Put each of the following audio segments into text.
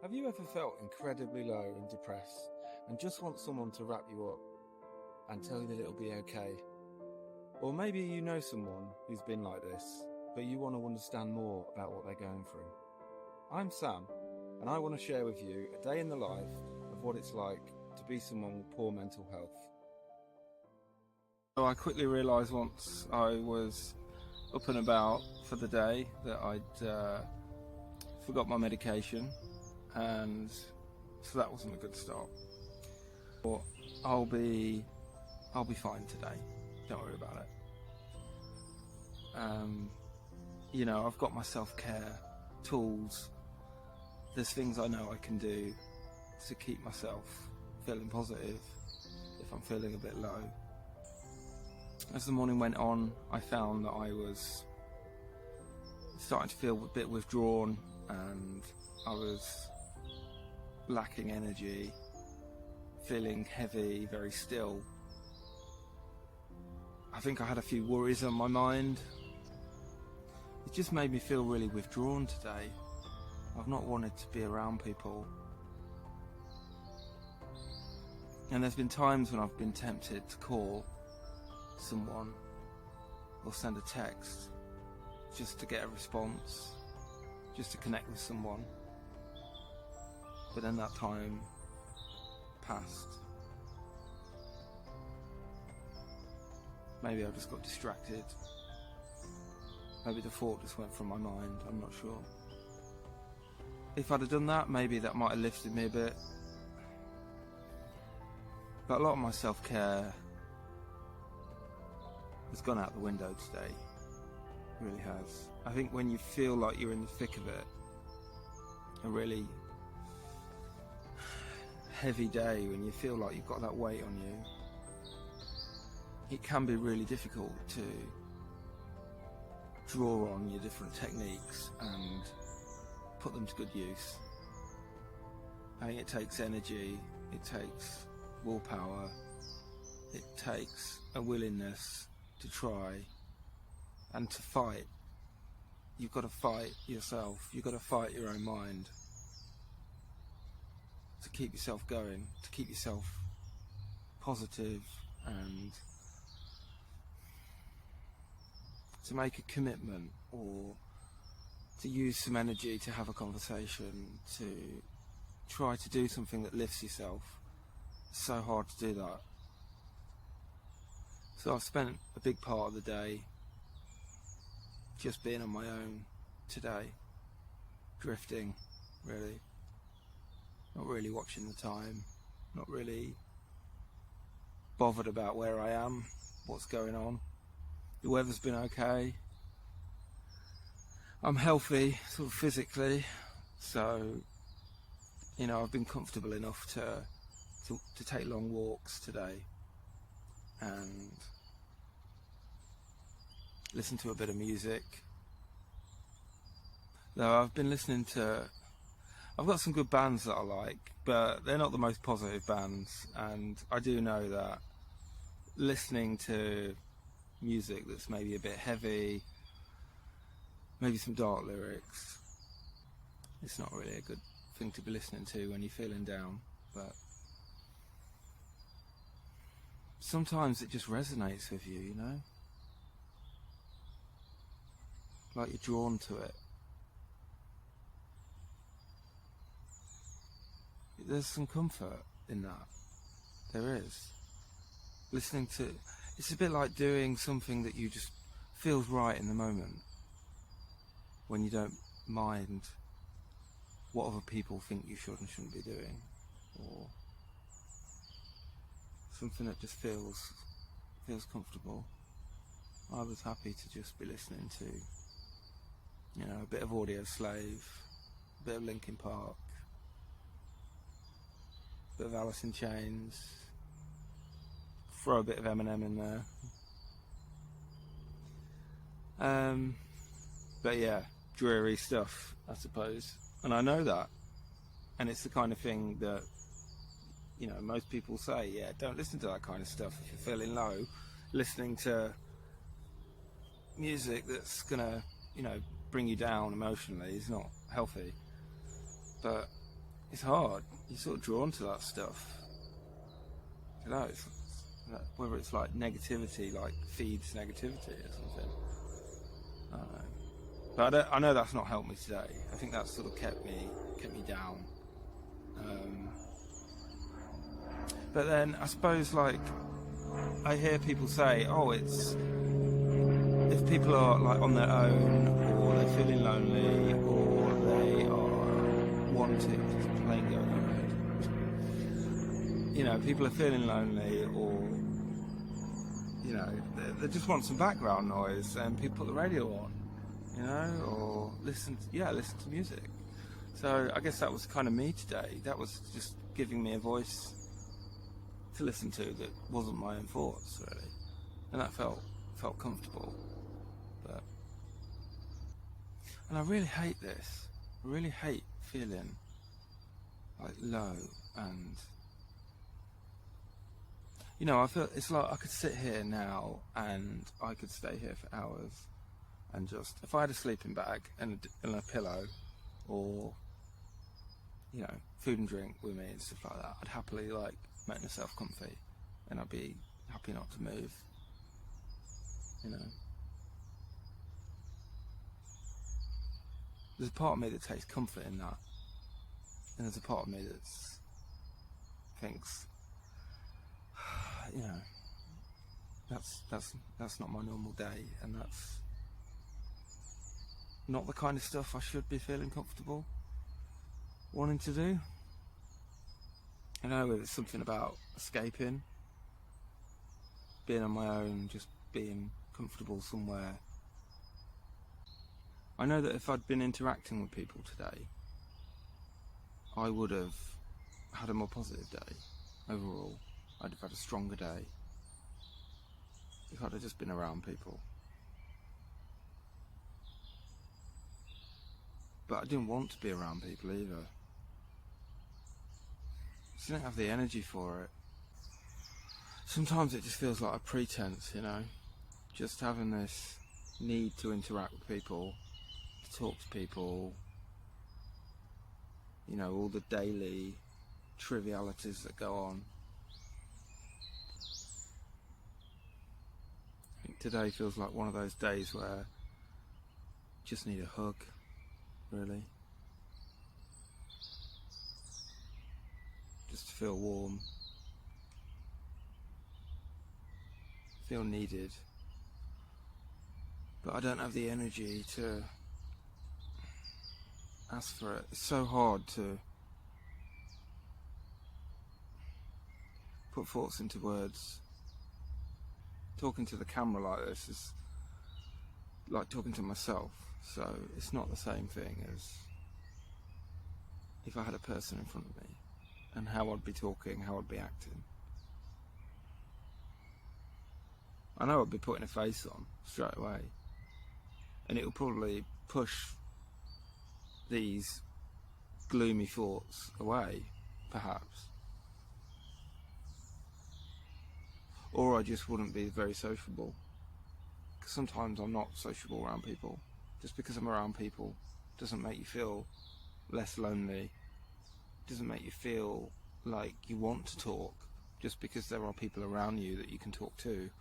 Have you ever felt incredibly low and depressed and just want someone to wrap you up and tell you that it'll be okay? Or maybe you know someone who's been like this, but you want to understand more about what they're going through. I'm Sam, and I want to share with you a day in the life of what it's like to be someone with poor mental health. So I quickly realised once I was up and about for the day that I'd forgot my medication, and so that wasn't a good start. But I'll be fine today. Don't worry about it. I've got my self-care tools. There's things I know I can do to keep myself feeling positive if I'm feeling a bit low. As the morning went on, I found that I was starting to feel a bit withdrawn, and I was lacking energy, feeling heavy, very still. I think I had a few worries on my mind. It just made me feel really withdrawn today. I've not wanted to be around people. And there's been times when I've been tempted to call someone or send a text just to get a response, just to connect with someone. But then that time passed. Maybe I just got distracted. Maybe the thought just went from my mind, I'm not sure. If I'd have done that, maybe that might have lifted me a bit. But a lot of my self-care has gone out the window today. It really has. I think when you feel like you're in the thick of it, a really heavy day, when you feel like you've got that weight on you, it can be really difficult to draw on your different techniques and put them to good use. I think it takes energy, it takes willpower, it takes a willingness to try and to fight. You've got to fight yourself, you've got to fight your own mind to keep yourself going, to keep yourself positive, and to make a commitment, or to use some energy to have a conversation, to try to do something that lifts yourself. It's so hard to do that. So I've spent a big part of the day just being on my own today, drifting, really. Not really watching the time, not really bothered about where I am, what's going on. The weather's been okay. I'm healthy, sort of physically, so I've been comfortable enough to take long walks today and listen to a bit of music. Though I've got some good bands that I like, but they're not the most positive bands, and I do know that listening to music that's maybe a bit heavy, maybe some dark lyrics, it's not really a good thing to be listening to when you're feeling down. But sometimes it just resonates with you, like you're drawn to it. There's some comfort in that. There is. It's a bit like doing something that you just feels right in the moment, when you don't mind what other people think you should and shouldn't be doing, or something that just feels comfortable. I was happy to just be listening to a bit of Audio Slave, a bit of Linkin Park, a bit of Alice in Chains, throw a bit of Eminem in there. But yeah, dreary stuff, I suppose. And I know that. And it's the kind of thing that, most people say, yeah, don't listen to that kind of stuff if you're feeling low. Listening to music that's gonna, bring you down emotionally is not healthy. But it's hard. You're sort of drawn to that stuff. You know, whether it's like negativity, like feeds negativity or something. I don't know. But I know that's not helped me today. I think that's sort of kept me down. But then I suppose, like, I hear people say, oh, it's if people are like on their own, or they're feeling lonely, or they are wanting plain going on. You know, people are feeling lonely, or you know, they just want some background noise, and people put the radio on, you know, or listen to music. So I guess that was kind of me today. That was just giving me a voice to listen to that wasn't my own thoughts, really, and that felt comfortable. And I really hate this. I really hate feeling like low, and you know, I feel it's like I could sit here now and I could stay here for hours and just, if I had a sleeping bag and a pillow, or you know, food and drink with me and stuff like that, I'd happily like make myself comfy, and I'd be happy not to move, you know. There's a part of me that takes comfort in that, and there's a part of me that thinks, you know, that's not my normal day, and that's not the kind of stuff I should be feeling comfortable wanting to do. I know there's something about escaping, being on my own, just being comfortable somewhere. I know that if I'd been interacting with people today, I would have had a more positive day overall. I'd have had a stronger day if I'd have just been around people. But I didn't want to be around people either. I just didn't have the energy for it. Sometimes it just feels like a pretense, you know, just having this need to interact with people, to talk to people, you know, all the daily trivialities that go on. I think today feels like one of those days where I just need a hug, really. Just to feel warm, feel needed. But I don't have the energy to ask for it. It's so hard to put thoughts into words. Talking to the camera like this is like talking to myself, so it's not the same thing as if I had a person in front of me, and how I'd be talking, how I'd be acting. I know I'd be putting a face on straight away, and it'll probably push these gloomy thoughts away, perhaps. Or I just wouldn't be very sociable, because sometimes I'm not sociable around people. Just because I'm around people doesn't make you feel less lonely, doesn't make you feel like you want to talk, just because there are people around you that you can talk to.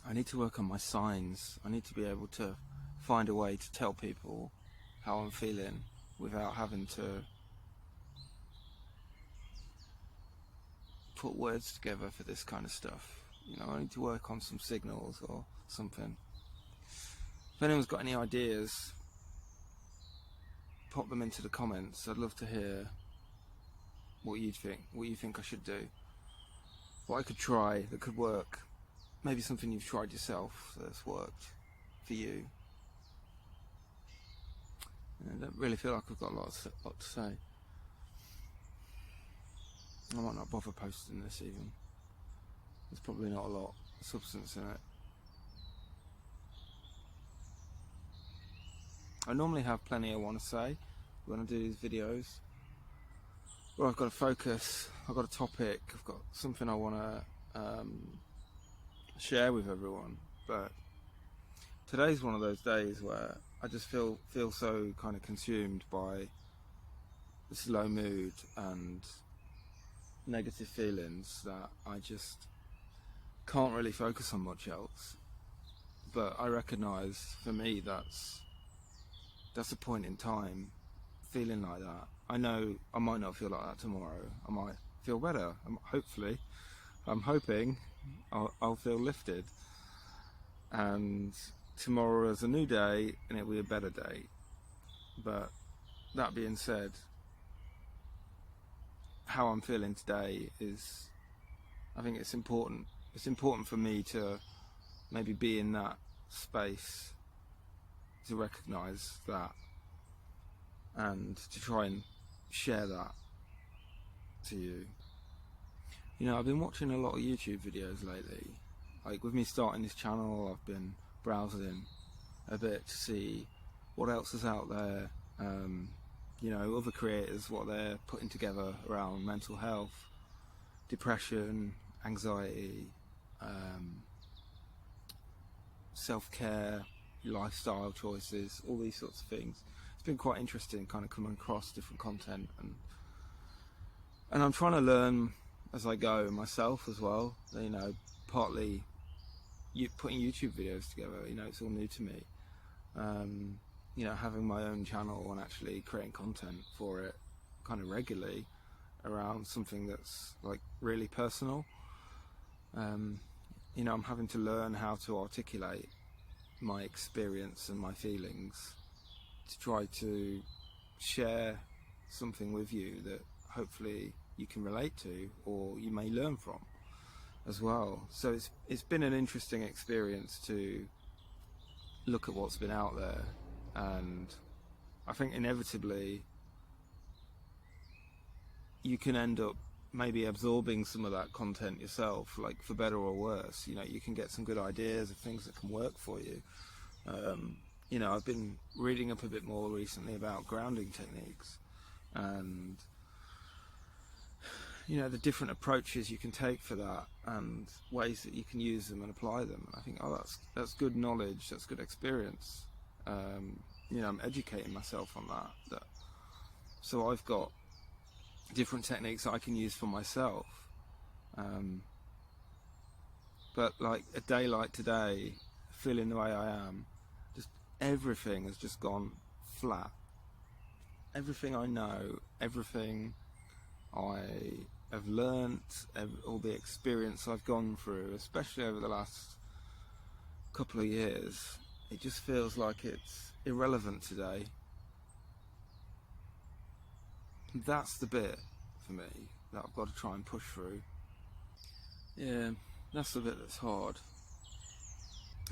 I need to work on my signs. I need to be able to find a way to tell people how I'm feeling without having to put words together for this kind of stuff. You know, I need to work on some signals or something. If anyone's got any ideas, pop them into the comments. I'd love to hear what you think I should do, what I could try that could work. Maybe something you've tried yourself that's worked for you. I don't really feel like I've got a lot to say. I might not bother posting this even. There's probably not a lot of substance in it. I normally have plenty I want to say when I do these videos. Well, I've got a focus, I've got a topic, I've got something I want to share with everyone. But today's one of those days where I just feel so kind of consumed by this low mood and negative feelings that I just can't really focus on much else. But I recognise, for me, that's a point in time, feeling like that. I know I might not feel like that tomorrow. I might feel better. Hopefully, I'm hoping I'll feel lifted. And tomorrow is a new day, and it'll be a better day. But that being said, how I'm feeling today is, I think it's important. It's important for me to maybe be in that space to recognise that and to try and share that to you. You know, I've been watching a lot of YouTube videos lately. Like, with me starting this channel, I've been browsing a bit to see what else is out there, you know, other creators, what they're putting together around mental health, depression, anxiety, self-care, lifestyle choices, all these sorts of things. It's been quite interesting kind of coming across different content, and I'm trying to learn as I go myself as well. You know, partly putting YouTube videos together, you know, it's all new to me. You know, having my own channel and actually creating content for it kind of regularly around something that's like really personal. You know, I'm having to learn how to articulate my experience and my feelings to try to share something with you that hopefully you can relate to or you may learn from as well. So it's been an interesting experience to look at what's been out there, and I think inevitably you can end up maybe absorbing some of that content yourself, like for better or worse. You know, you can get some good ideas of things that can work for you. You know, I've been reading up a bit more recently about grounding techniques and, you know, the different approaches you can take for that and ways that you can use them and apply them. And I think, oh, that's good knowledge, that's good experience. You know, I'm educating myself on that. So I've got different techniques that I can use for myself. But like a day like today, feeling the way I am, just everything has just gone flat. Everything I know, everything I have learnt, all the experience I've gone through, especially over the last couple of years, it just feels like it's irrelevant today. That's the bit for me that I've got to try and push through. Yeah, that's the bit that's hard.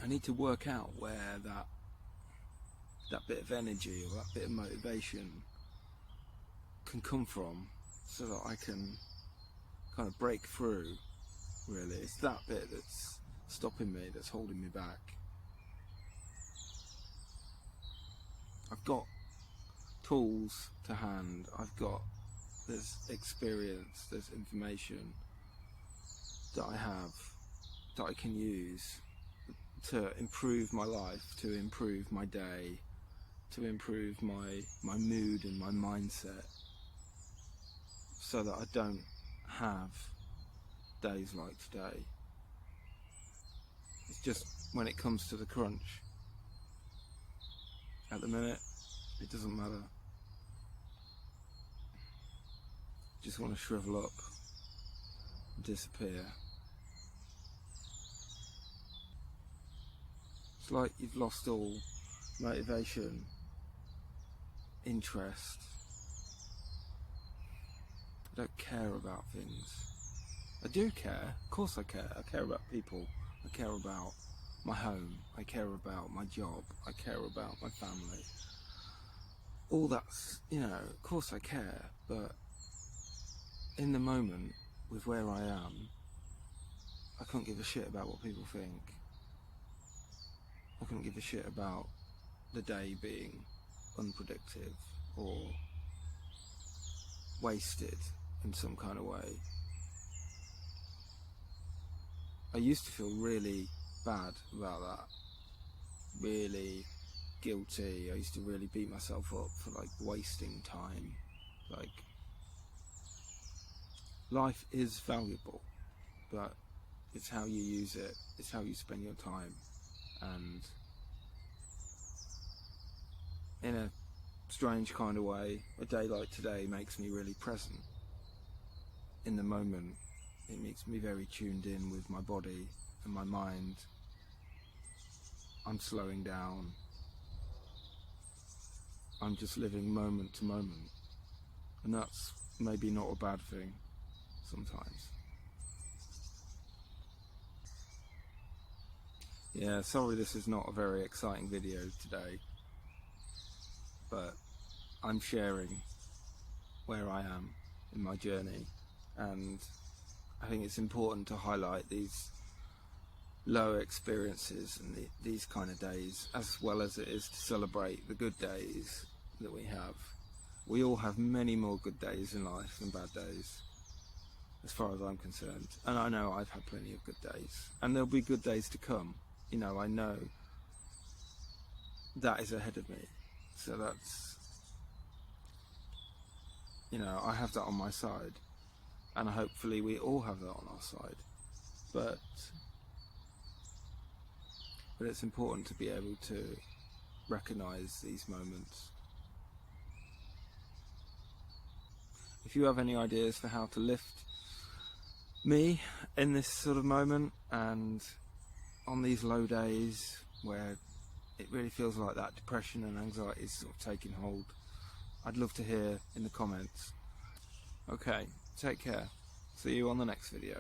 I need to work out where that bit of energy or that bit of motivation can come from, so that I can kind of break through. Really, it's that bit that's stopping me, that's holding me back. I've got tools to hand, there's experience, there's information that I have, that I can use to improve my life, to improve my day, to improve my mood and my mindset, so that I don't have days like today. It's just when it comes to the crunch, at the minute, it doesn't matter. Just want to shrivel up, disappear. It's like you've lost all motivation, interest. I don't care about things. I do care, of course I care. I care about people. I care about my home. I care about my job. I care about my family. All that's, you know, of course I care, but in the moment, with where I am, I couldn't give a shit about what people think. I couldn't give a shit about the day being unproductive or wasted in some kind of way. I used to feel really bad about that, really guilty. I used to really beat myself up for like wasting time. Like, life is valuable, but it's how you use it, it's how you spend your time. And in a strange kind of way, a day like today makes me really present in the moment. It makes me very tuned in with my body and my mind. I'm slowing down. I'm just living moment to moment. And that's maybe not a bad thing sometimes. Yeah, sorry this is not a very exciting video today, but I'm sharing where I am in my journey, and I think it's important to highlight these low experiences and these kind of days, as well as it is to celebrate the good days that we have. We all have many more good days in life than bad days, as far as I'm concerned. And I know I've had plenty of good days, and there'll be good days to come. You know, I know that is ahead of me. So that's, you know, I have that on my side, and hopefully we all have that on our side. But it's important to be able to recognise these moments. If you have any ideas for how to lift me in this sort of moment, and on these low days where it really feels like that depression and anxiety is sort of taking hold, I'd love to hear in the comments. Okay, take care. See you on the next video.